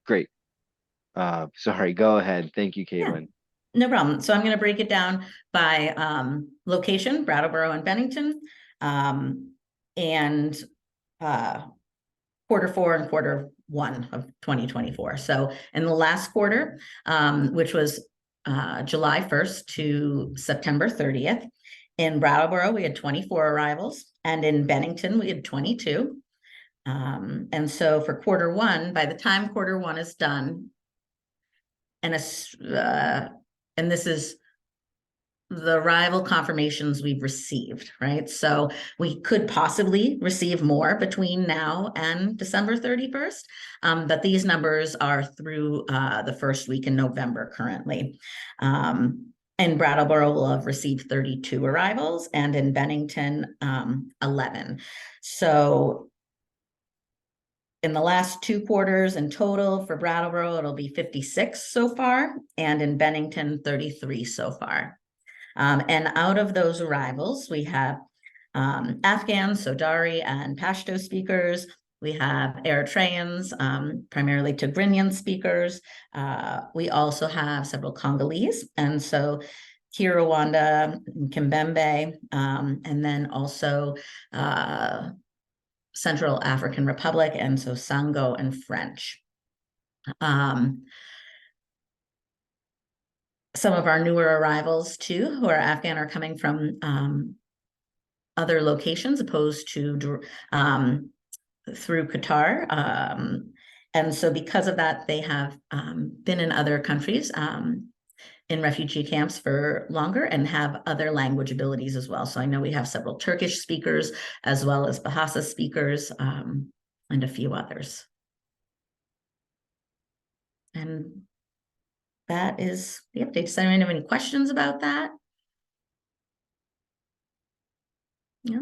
Great. Sorry, go ahead. Thank you, Yeah, Caitlin. no problem. So I'm going to break it down by location, Brattleboro and Bennington, and uh, quarter 4 and quarter 1 of 2024. So in the last quarter, which was July 1st to September 30th, in Brattleboro, we had 24 arrivals, and in Bennington, we had 22. And so for quarter 1, by the time quarter 1 is done, and and this is the arrival confirmations we've received, right? So we could possibly receive more between now and December 31st, but these numbers are through the first week in November currently. And Brattleboro will have received 32 arrivals, and in Bennington, 11. So in the last 2 quarters in total for Brattleboro, it'll be 56 so far, and in Bennington, 33 so far. And out of those arrivals, we have Afghan, Sodari, and Pashto speakers. We have Eritreans, primarily Tigrinian speakers. We also have several Congolese, and so Kinyarwanda, Kimbembe, and then also Central African Republic, and so Sango and French. Some of our newer arrivals too, who are Afghan, are coming from other locations opposed to through Qatar. And so because of that, they have been in other countries in refugee camps for longer and have other language abilities as well. So I know we have several Turkish speakers as well as Bahasa speakers, and a few others. And that is the update. Does anyone have any questions about that? Yeah.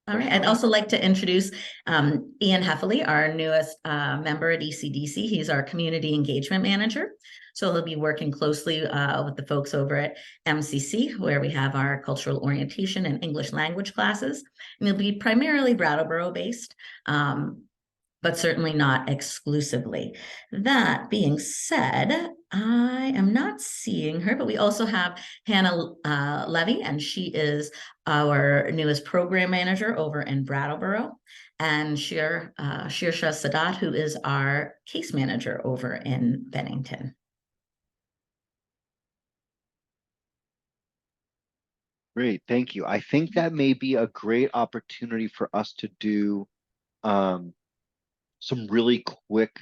All right. I'd also like to introduce Ian Heffley, our newest member at ECDC. He's our community engagement manager. So he'll be working closely with the folks over at MCC, where we have our cultural orientation and English language classes. And he'll be primarily Brattleboro based, but certainly not exclusively. That being said, I am not seeing her, but we also have Hannah Levy, and she is our newest program manager over in Brattleboro, and Shirsha Sadat, who is our case manager over in Bennington. Great, thank you. I think that may be a great opportunity for us to do some really quick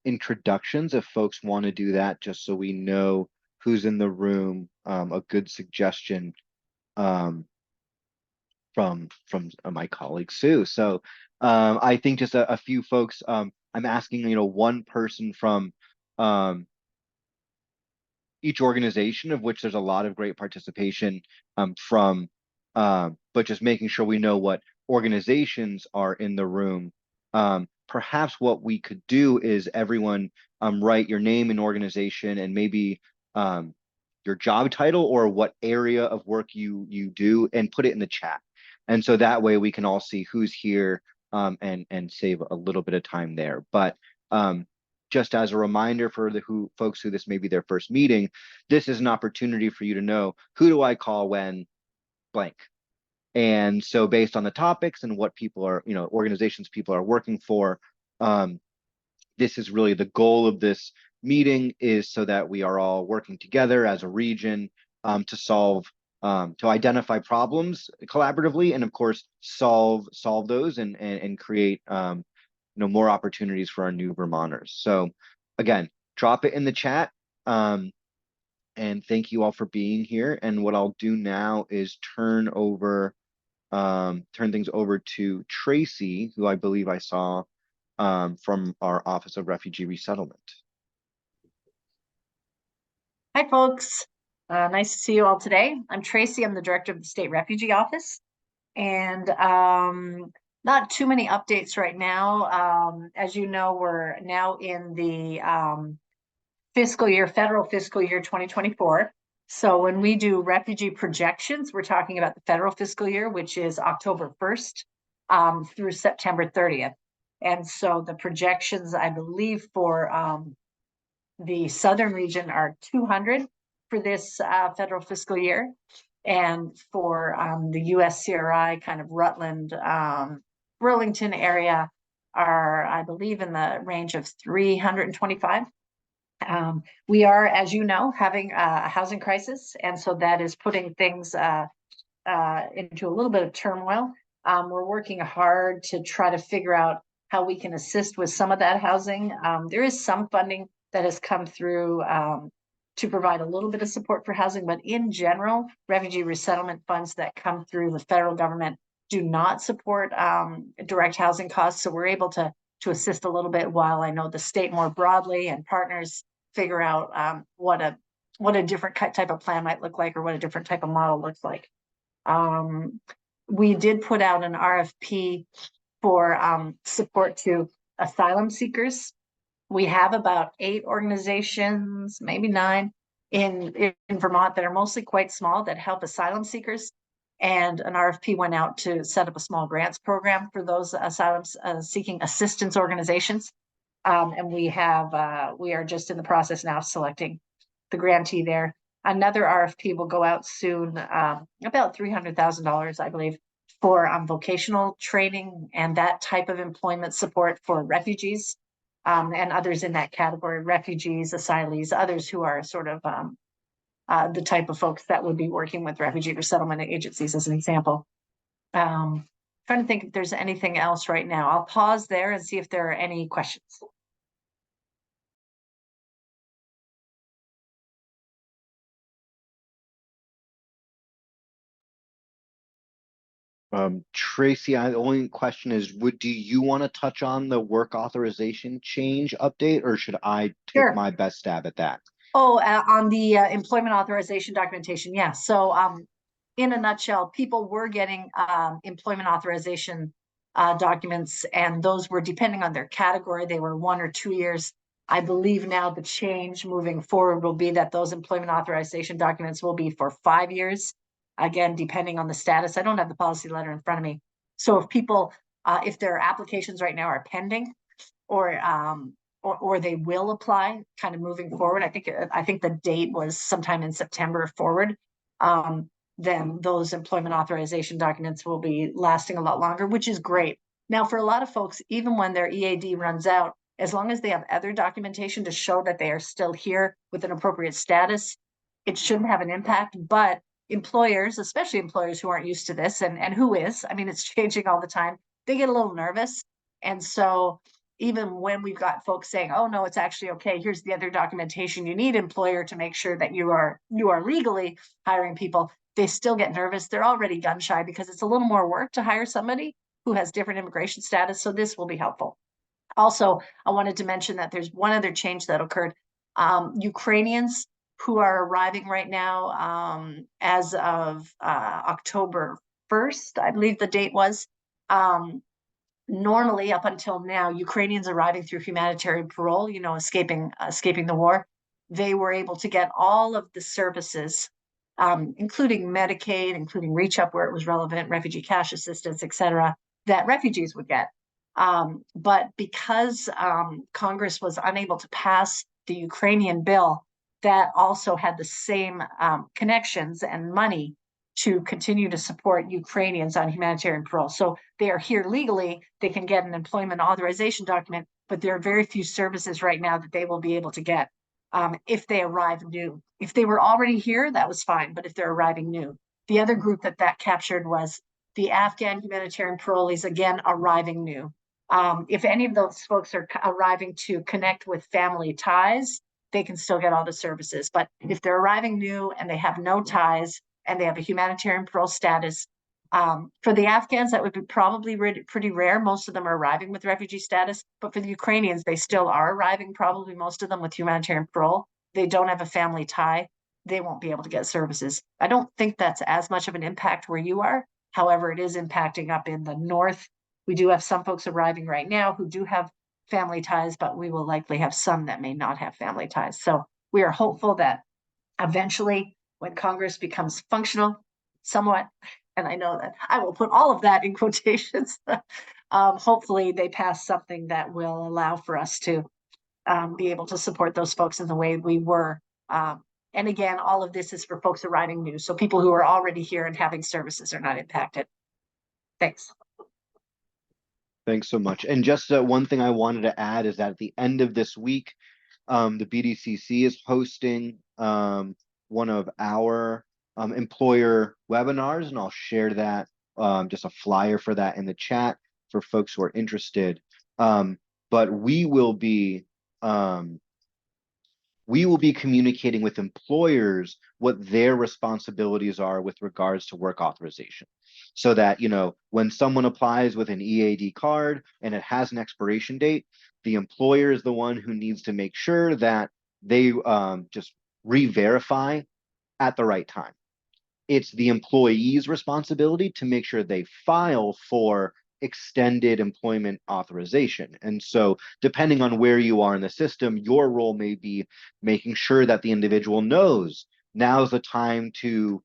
introductions if folks want to do that, just so we know who's in the room. A good suggestion from my colleague Sue. So I think just a few folks. I'm asking, one person from each organization, of which there's a lot of great participation from, but just making sure we know what organizations are in the room. Perhaps what we could do is everyone write your name and organization, and maybe your job title or what area of work you do, and put it in the chat. And so that way we can all see who's here, and save a little bit of time there. But just as a reminder for the folks who this may be their first meeting, this is an opportunity for you to know, who do I call when blank? And so based on the topics and what people are, organizations people are working for, this is really the goal of this meeting, is so that we are all working together as a region to solve, to identify problems collaboratively, and of course solve those, and create more opportunities for our new Vermonters. So again, drop it in the chat. And thank you all for being here. And what I'll do now is turn things over to Tracy, who I believe I saw from our Office of Refugee Resettlement. Hi, folks. Nice to see you all today. I'm Tracy. I'm the director of the State Refugee Office. And not too many updates right now. As you know, we're now in the federal fiscal year 2024. So when we do refugee projections, we're talking about the federal fiscal year, which is October 1st through September 30th. And so the projections, I believe, for the southern region are 200 for this federal fiscal year. And for the USCRI, kind of Rutland, Burlington area, are, I believe, in the range of 325. We are, as you know, having a housing crisis, and so that is putting things into a little bit of turmoil. We're working hard to try to figure out how we can assist with some of that housing. There is some funding that has come through to provide a little bit of support for housing, but in general, refugee resettlement funds that come through the federal government do not support direct housing costs. So we're able to assist a little bit, while I know the state more broadly and partners figure out what a different type of plan might look like, or what a different type of model looks like. We did put out an RFP for support to asylum seekers. We have about 8 organizations, maybe 9 in Vermont that are mostly quite small, that help asylum seekers. And an RFP went out to set up a small grants program for those asylum seeking assistance organizations. And we are just in the process now of selecting the grantee there. Another RFP will go out soon, about $300,000, I believe, for vocational training and that type of employment support for refugees and others in that category: refugees, asylees, others who are sort of the type of folks that would be working with refugee resettlement agencies, as an example. Trying to think if there's anything else right now. I'll pause there and see if there are any questions. Tracy, the only question is, do you want to touch on the work authorization change update, or should I take Sure. my best stab at that? Oh, on the employment authorization documentation, yeah. So in a nutshell, people were getting employment authorization documents, and those were, depending on their category, they were 1 or 2 years. I believe now the change moving forward will be that those employment authorization documents will be for 5 years. Again, depending on the status. I don't have the policy letter in front of me. So if people, if their applications right now are pending, or they will apply kind of moving forward, I think the date was sometime in September forward, then those employment authorization documents will be lasting a lot longer, which is great. Now, for a lot of folks, even when their EAD runs out, as long as they have other documentation to show that they are still here with an appropriate status, it shouldn't have an impact. But employers, especially employers who aren't used to this, and who is, I mean, it's changing all the time, they get a little nervous. And so even when we've got folks saying, oh no, it's actually okay, here's the other documentation you need, employer, to make sure that you are legally hiring people, they still get nervous. They're already gun shy because it's a little more work to hire somebody who has different immigration status. So this will be helpful. Also, I wanted to mention that there's one other change that occurred. Ukrainians who are arriving right now, as of October 1st, I believe the date was, normally up until now, Ukrainians arriving through humanitarian parole, escaping the war, they were able to get all of the services, including Medicaid, including Reach Up where it was relevant, refugee cash assistance, etc., that refugees would get. But because Congress was unable to pass the Ukrainian bill that also had the same connections and money to continue to support Ukrainians on humanitarian parole. So they are here legally, they can get an employment authorization document, but there are very few services right now that they will be able to get if they arrive new. If they were already here, that was fine, but if they're arriving new. The other group that captured was the Afghan humanitarian parolees, again, arriving new. If any of those folks are arriving to connect with family ties, they can still get all the services. But if they're arriving new and they have no ties, and they have a humanitarian parole status. For the Afghans, that would be probably pretty rare. Most of them are arriving with refugee status, but for the Ukrainians, they still are arriving, probably most of them with humanitarian parole. They don't have a family tie. They won't be able to get services. I don't think that's as much of an impact where you are. However, it is impacting up in the north. We do have some folks arriving right now who do have family ties, but we will likely have some that may not have family ties. So we are hopeful that eventually, when Congress becomes functional somewhat, and I know that I will put all of that in quotations, hopefully they pass something that will allow for us to be able to support those folks in the way we were. And again, all of this is for folks arriving new. So people who are already here and having services are not impacted. Thanks. Thanks so much. And just one thing I wanted to add is that at the end of this week, the BDCC is hosting one of our employer webinars, and I'll share that, just a flyer for that in the chat for folks who are interested. But we will be communicating with employers what their responsibilities are with regards to work authorization. So that, you know, when someone applies with an EAD card and it has an expiration date, the employer is the one who needs to make sure that they just re-verify at the right time. It's the employee's responsibility to make sure they file for extended employment authorization. And so depending on where you are in the system, your role may be making sure that the individual knows now's the time to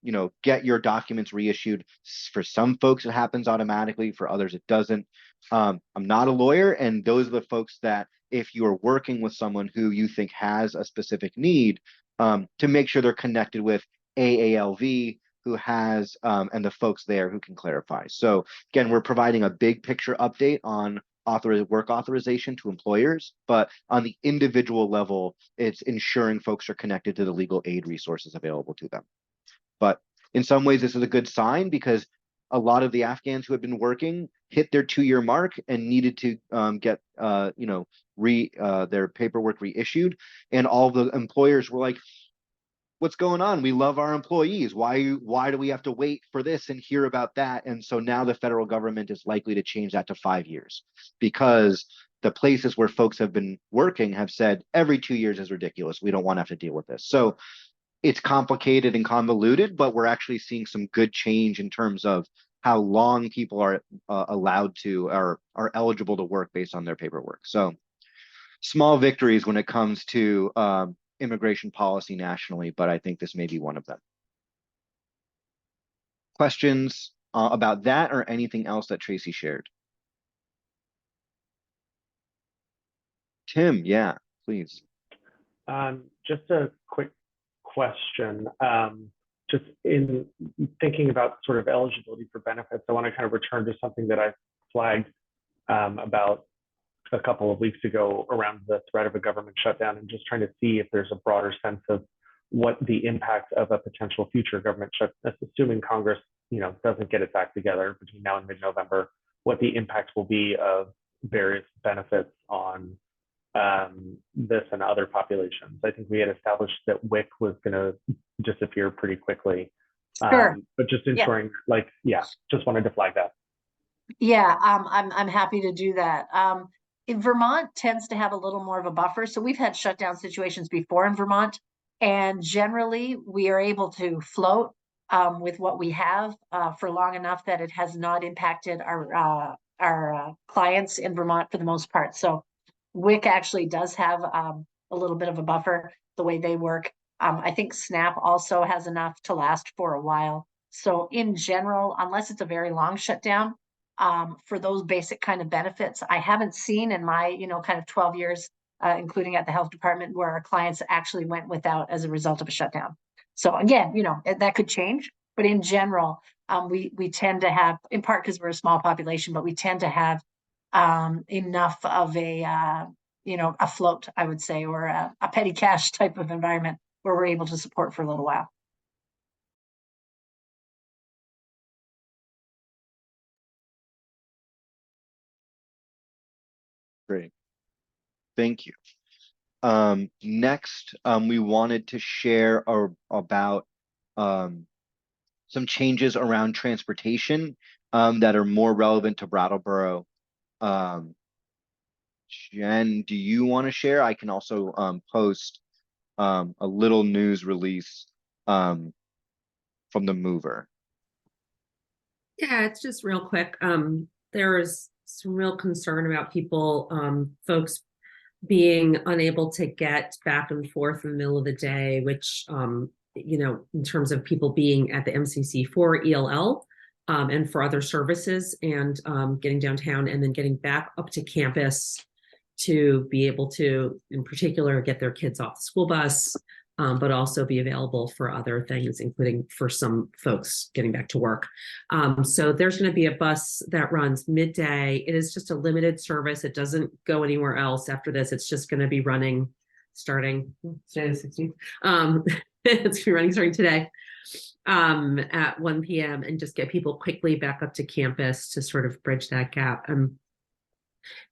you know, get your documents reissued. For some folks, it happens automatically. For others, it doesn't. I'm not a lawyer, and those are the folks that if you are working with someone who you think has a specific need, to make sure they're connected with AALV, who has, and the folks there who can clarify. So again, we're providing a big picture update on work authorization to employers, but on the individual level, it's ensuring folks are connected to the legal aid resources available to them. But in some ways, this is a good sign because a lot of the Afghans who had been working hit their 2-year mark and needed to get you know, their paperwork reissued, and all the employers were like, "What's going on? We love our employees. Why do we have to wait for this and hear about that?" And so now the federal government is likely to change that to 5 years because the places where folks have been working have said every 2 years is ridiculous. We don't want to have to deal with this. So it's complicated and convoluted, but we're actually seeing some good change in terms of how long people are allowed to are eligible to work based on their paperwork. So small victories when it comes to immigration policy nationally, but I think this may be one of them. Questions about that or anything else that Tracy shared? Tim, yeah, please. Just a quick question. Just in thinking about sort of eligibility for benefits, I want to kind of return to something that I flagged about a couple of weeks ago around the threat of a government shutdown, and just trying to see if there's a broader sense of what the impact of a potential future government shutdown, assuming Congress, you know, doesn't get its act together between now and mid-November, what the impact will be of various benefits on this and other populations. I think we had established that WIC was going to disappear pretty quickly. Sure. But just ensuring, like, yeah, just wanted to flag that. Yeah, I'm happy to do that. In Vermont tends to have a little more of a buffer. So we've had shutdown situations before in Vermont, and generally we are able to float with what we have for long enough that it has not impacted our clients in Vermont for the most part. So WIC actually does have a little bit of a buffer the way they work. I think SNAP also has enough to last for a while. So in general, unless it's a very long shutdown, for those basic kind of benefits, I haven't seen in my, you know, kind of 12 years, including at the health department, where our clients actually went without as a result of a shutdown. So again, you know, that could change, but in general, we tend to have, in part because we're a small population, but we tend to have enough of a, you know, a float, I would say, or a petty cash type of environment where we're able to support for a little while. Great. Thank you. Next, we wanted to share about some changes around transportation that are more relevant to Brattleboro. Jen, do you want to share? I can also post a little news release from the mover. Yeah, it's just real quick. There is some real concern about people, folks being unable to get back and forth in the middle of the day, which, you know, in terms of people being at the MCC for ELL, and for other services, and getting downtown and then getting back up to campus to be able to, in particular, get their kids off the school bus, but also be available for other things, including for some folks getting back to work. So there's going to be a bus that runs midday. It is just a limited service. It doesn't go anywhere else after this. It's just going to be running starting today, the 16th. It's going to be running starting today at 1 p.m. and just get people quickly back up to campus to sort of bridge that gap.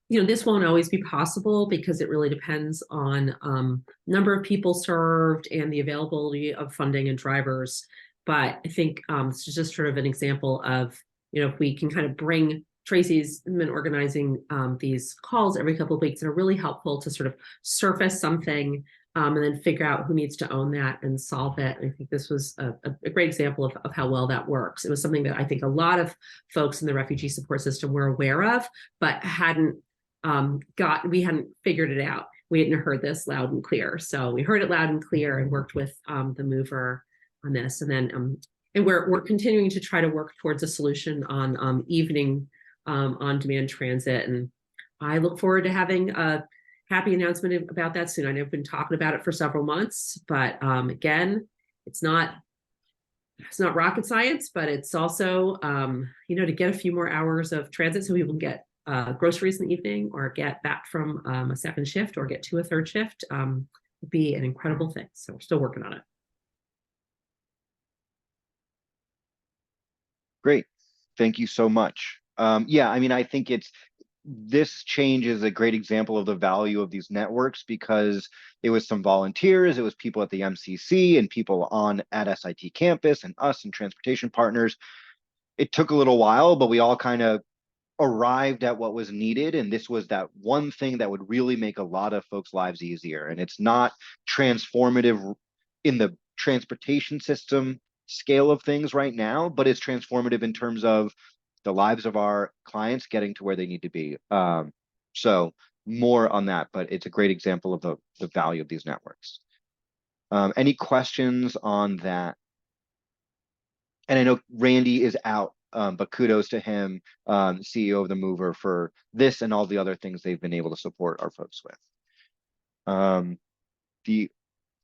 This won't always be possible because it really depends on number of people served and the availability of funding and drivers. But I think it's just sort of an example of, if we can kind of bring Tracy's been organizing these calls every couple of weeks that are really helpful to sort of surface something and then figure out who needs to own that and solve it. And I think this was a great example of how well that works. It was something that I think a lot of folks in the refugee support system were aware of, but we hadn't figured it out. We hadn't heard this loud and clear. So we heard it loud and clear and worked with the mover on this. And then and we're continuing to try to work towards a solution on evening on-demand transit. And I look forward to having a happy announcement about that soon. I know I've been talking about it for several months, but again, it's not rocket science, but it's also, to get a few more hours of transit so people can get groceries in the evening or get back from a second shift or get to a third shift would be an incredible thing. So we're still working on it. Great. Thank you so much. I think this change is a great example of the value of these networks because it was some volunteers, it was people at the MCC and people at SIT campus and us and transportation partners. It took a little while, but we all kind of arrived at what was needed. And this was that one thing that would really make a lot of folks' lives easier. And it's not transformative in the transportation system scale of things right now, but it's transformative in terms of the lives of our clients getting to where they need to be. So more on that, but it's a great example of the value of these networks. Any questions on that? And I know Randy is out, but kudos to him, CEO of the Mover, for this and all the other things they've been able to support our folks with. The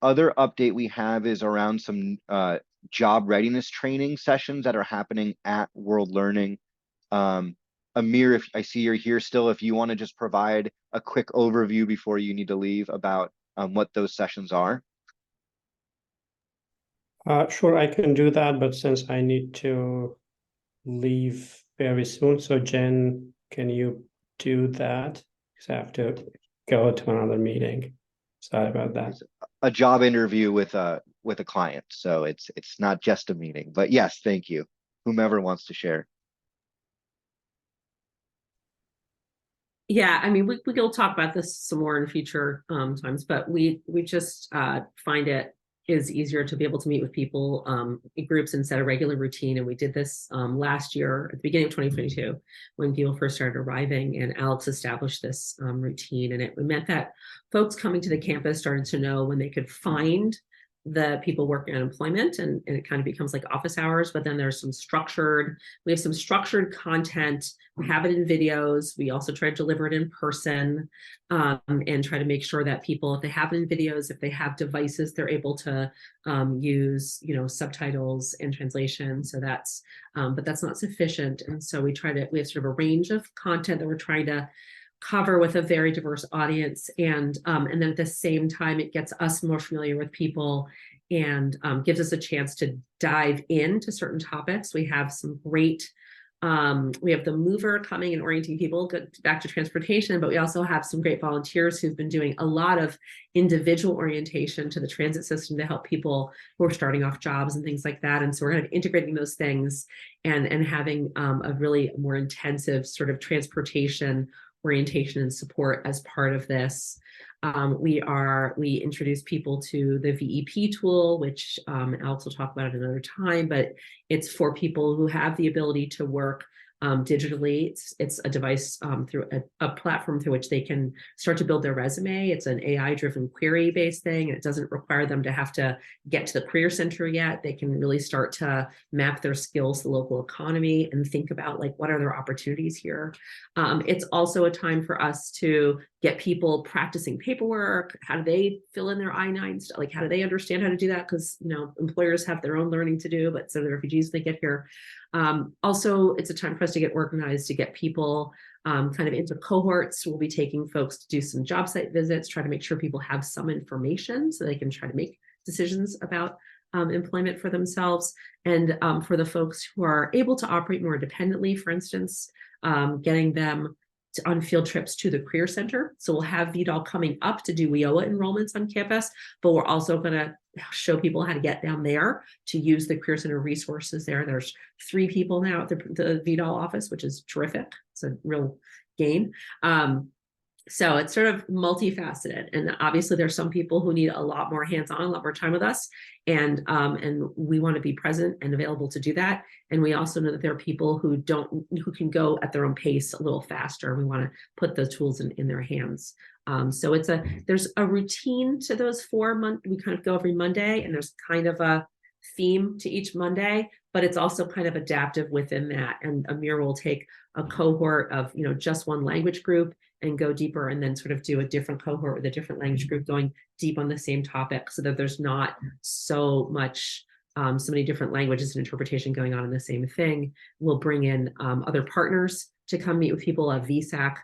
other update we have is around some job readiness training sessions that are happening at World Learning. Amir, if I see you're here still, if you want to just provide a quick overview before you need to leave about what those sessions are. Sure, I can do that, but since I need to leave very soon, so Jen, can you do that? Because I have to go to another meeting. Sorry about that. A job interview with a client, so it's not just a meeting. But yes, thank you. Whomever wants to share. Yeah, we'll talk about this some more in future times, but we just find it is easier to be able to meet with people in groups and set a regular routine. And we did this last year at the beginning of 2022 when people first started arriving, and Alex established this routine. And it meant that folks coming to the campus started to know when they could find the people working on employment, and it kind of becomes like office hours, but then we have some structured content. We have it in videos. We also try to deliver it in person and try to make sure that people, if they have it in videos, if they have devices, they're able to use, subtitles and translation. So but that's not sufficient. And so we have sort of a range of content that we're trying to cover with a very diverse audience, and then at the same time it gets us more familiar with people and gives us a chance to dive into certain topics. We have some great we have the Mover coming and orienting people back to transportation, but we also have some great volunteers who've been doing a lot of individual orientation to the transit system to help people who are starting off jobs and things like that. And so we're kind of integrating those things and having a really more intensive sort of transportation orientation and support as part of this. We introduce people to the VEP tool, which Alex will talk about at another time, but it's for people who have the ability to work digitally. It's a device through a platform through which they can start to build their resume. It's an AI-driven query-based thing. It doesn't require them to have to get to the career center yet. They can really start to map their skills to the local economy and think about like what are their opportunities here. It's also a time for us to get people practicing paperwork. How do they fill in their I-9 stuff? Like, how do they understand how to do that? Because, you know, employers have their own learning to do, but so the refugees, when they get here. Also, it's a time for us to get organized, to get people kind of into cohorts. We'll be taking folks to do some job site visits, try to make sure people have some information so they can try to make decisions about employment for themselves. And for the folks who are able to operate more independently, for instance, getting them on field trips to the Career Center. So we'll have VDOL coming up to do WIOA enrollments on campus, but we're also going to show people how to get down there to use the Career Center resources there. There's 3 people now at the VDOL office, which is terrific. It's a real gain. So it's sort of multifaceted, and obviously there's some people who need a lot more hands-on, a lot more time with us, and we want to be present and available to do that. And we also know that there are people who can go at their own pace a little faster. We want to put the tools in their hands. So there's a routine to those 4 months. We kind of go every Monday, and there's kind of a theme to each Monday, but it's also kind of adaptive within that. And Amir will take a cohort of, you know, just one language group and go deeper, and then sort of do a different cohort with a different language group going deep on the same topic, so that there's not so many different languages and interpretation going on in the same thing. We'll bring in other partners to come meet with people at VSAC,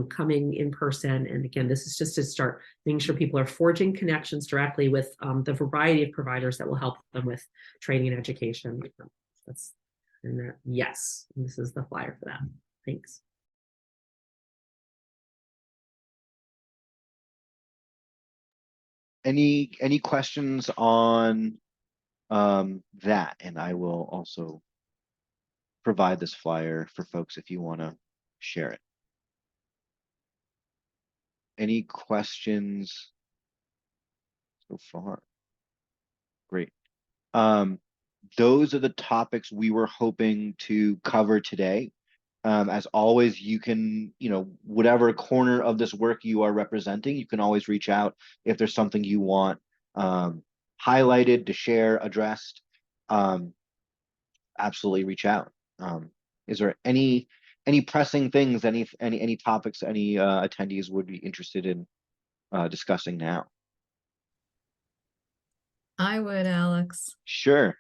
coming in person. And again, this is just to start making sure people are forging connections directly with the variety of providers that will help them with training and education. That's in there. Yes, this is the flyer for that. Thanks. Any questions on that? And I will also provide this flyer for folks if you want to share it. Any questions so far? Great. Those are the topics we were hoping to cover today. As always, you can, you know, whatever corner of this work you are representing, you can always reach out if there's something you want highlighted, to share, addressed. Absolutely reach out. Is there any pressing things, any topics any attendees would be interested in discussing now? I would, Alex. Sure.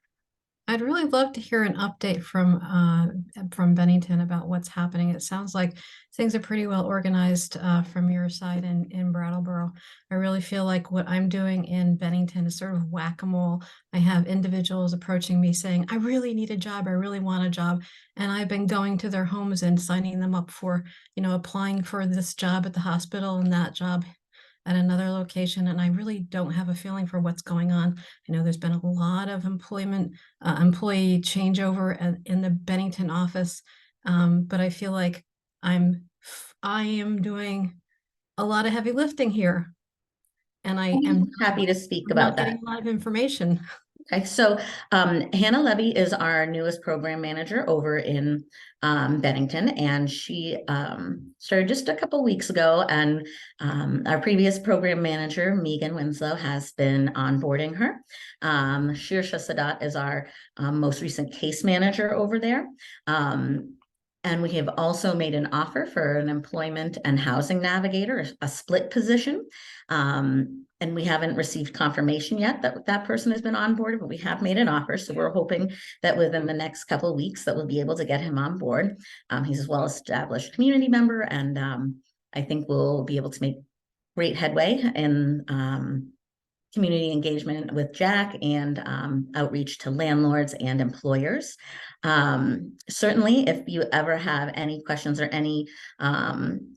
I'd really love to hear an update from Bennington about what's happening. It sounds like things are pretty well organized from your side in Brattleboro. I really feel like what I'm doing in Bennington is sort of whack-a-mole. I have individuals approaching me saying, I really need a job, I really want a job. And I've been going to their homes and signing them up for, you know, applying for this job at the hospital and that job at another location, and I really don't have a feeling for what's going on. I know there's been a lot of employee changeover in the Bennington office, but I feel like I am doing a lot of heavy lifting here, and I am Happy to speak not about that. getting a lot of information. Okay, so Hannah Levy is our newest program manager over in Bennington, and she started just a couple weeks ago, and our previous program manager, Megan Winslow, has been onboarding her. Shirsha Sadat is our most recent case manager over there. And we have also made an offer for an employment and housing navigator, a split position. And we haven't received confirmation yet that that person has been onboarded, but we have made an offer. So we're hoping that within the next couple of weeks that we'll be able to get him on board. He's a well-established community member, and I think we'll be able to make great headway in community engagement with Jack and outreach to landlords and employers. Certainly, if you ever have any questions or any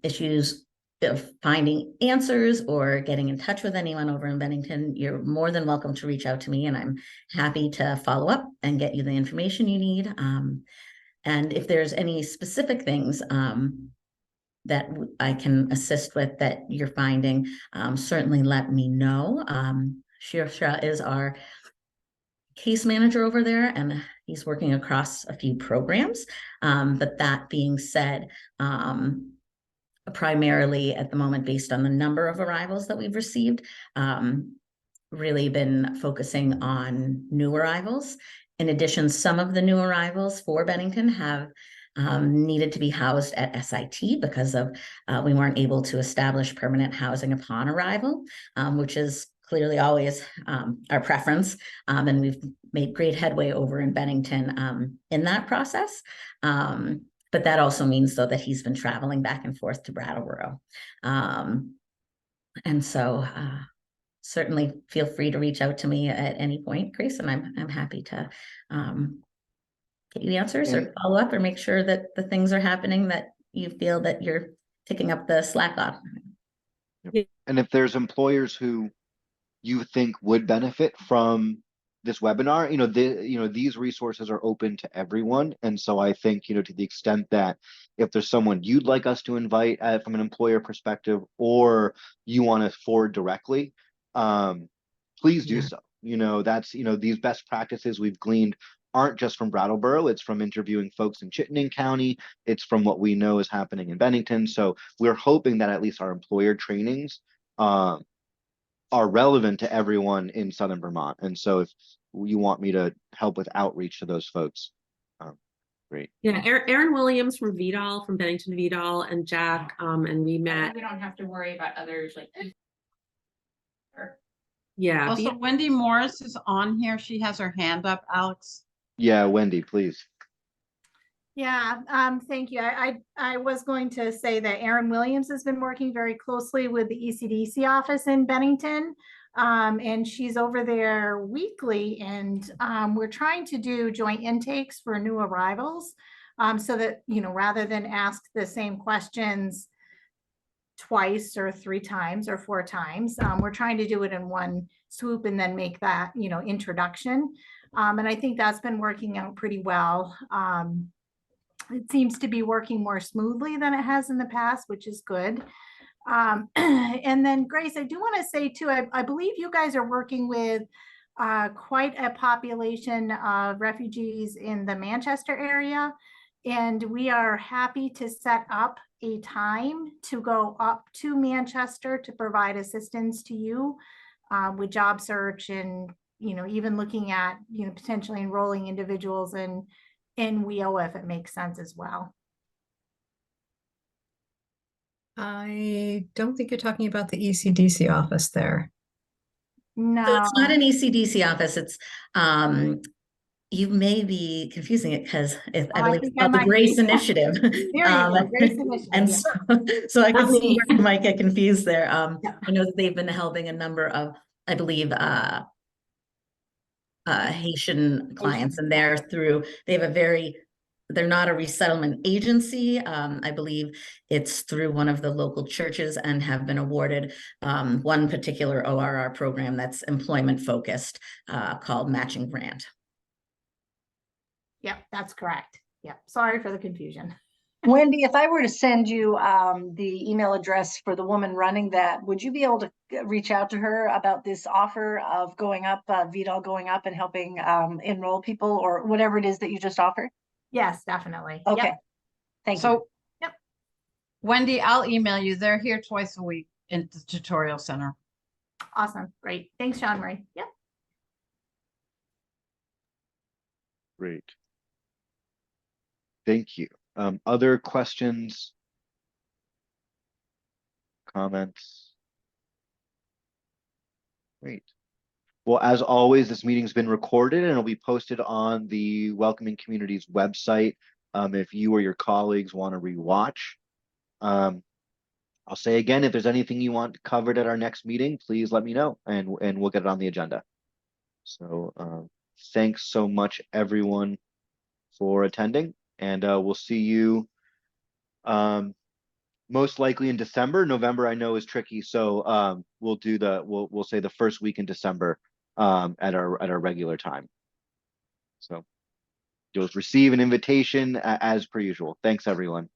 issues of finding answers or getting in touch with anyone over in Bennington, you're more than welcome to reach out to me, and I'm happy to follow up and get you the information you need. And if there's any specific things that I can assist with that you're finding, certainly let me know. Shirsha is our case manager over there, and He's working across a few programs. But that being said, primarily at the moment, based on the number of arrivals that we've received, really been focusing on new arrivals. In addition, some of the new arrivals for Bennington have needed to be housed at SIT because of we weren't able to establish permanent housing upon arrival, which is clearly always our preference. And we've made great headway over in Bennington in that process. But that also means, though, that he's been traveling back and forth to Brattleboro. And so certainly feel free to reach out to me at any point, Grace, and I'm happy to get you the answers or follow up or make sure that the things are happening that you feel that you're picking up the slack on. And if there's employers who you think would benefit from this webinar, these resources are open to everyone. And so I think, to the extent that if there's someone you'd like us to invite from an employer perspective, or you want to forward directly, please do so. That's, these best practices we've gleaned aren't just from Brattleboro, it's from interviewing folks in Chittenden County, it's from what we know is happening in Bennington. So we're hoping that at least our employer trainings are relevant to everyone in Southern Vermont. And so if you want me to help with outreach to those folks, great. Yeah, Aaron Williams from VDOL, from Bennington VDOL, and Jack, and we met. We don't have to worry about others like. Yeah. Also, Wendy Morris is on here. She has her hand up, Alex. Yeah, Wendy, please. Yeah, thank you. I was going to say that Aaron Williams has been working very closely with the ECDC office in Bennington. And she's over there weekly, and we're trying to do joint intakes for new arrivals, so that, rather than ask the same questions twice or 3 times or 4 times, we're trying to do it in one swoop and then make that, introduction. And I think that's been working out pretty well. It seems to be working more smoothly than it has in the past, which is good. And then Grace, I do want to say too, I believe you guys are working with quite a population of refugees in the Manchester area. And we are happy to set up a time to go up to Manchester to provide assistance to you with job search and, even looking at, potentially enrolling individuals in WEO if it makes sense as well. I don't think you're talking about the ECDC office there. No, So it's not an ECDC office. It's you may be confusing it because I believe it's called the Grace Initiative. There you go, Grace Initiative. And Yeah. so I can see where you might get confused there. I know that they've been helping a number of, I believe, Haitian clients, and they're not a resettlement agency. I believe it's through one of the local churches and have been awarded one particular ORR program that's employment focused called Matching Grant. Yep, that's correct. Yep, sorry for the confusion. Wendy, if I were to send you the email address for the woman running that, would you be able to reach out to her about this offer of going up, VDOL going up and helping enroll people, or whatever it is that you just offered? Yes, definitely. Okay, Yep. thank you. So, Yep. Wendy, I'll email you. They're here twice a week in the tutorial center. Awesome. Great. Thanks, Sean Marie. Yep. Great. Thank you. Other questions? Comments? Great. Well, as always, this meeting's been recorded and it'll be posted on the Welcoming Communities website if you or your colleagues want to rewatch. I'll say again, if there's anything you want covered at our next meeting, please let me know and we'll get it on the agenda. So thanks so much, everyone, for attending, and we'll see you most likely in December. November I know is tricky, so we'll say the first week in December at our regular time. So you'll receive an invitation as per usual. Thanks, everyone.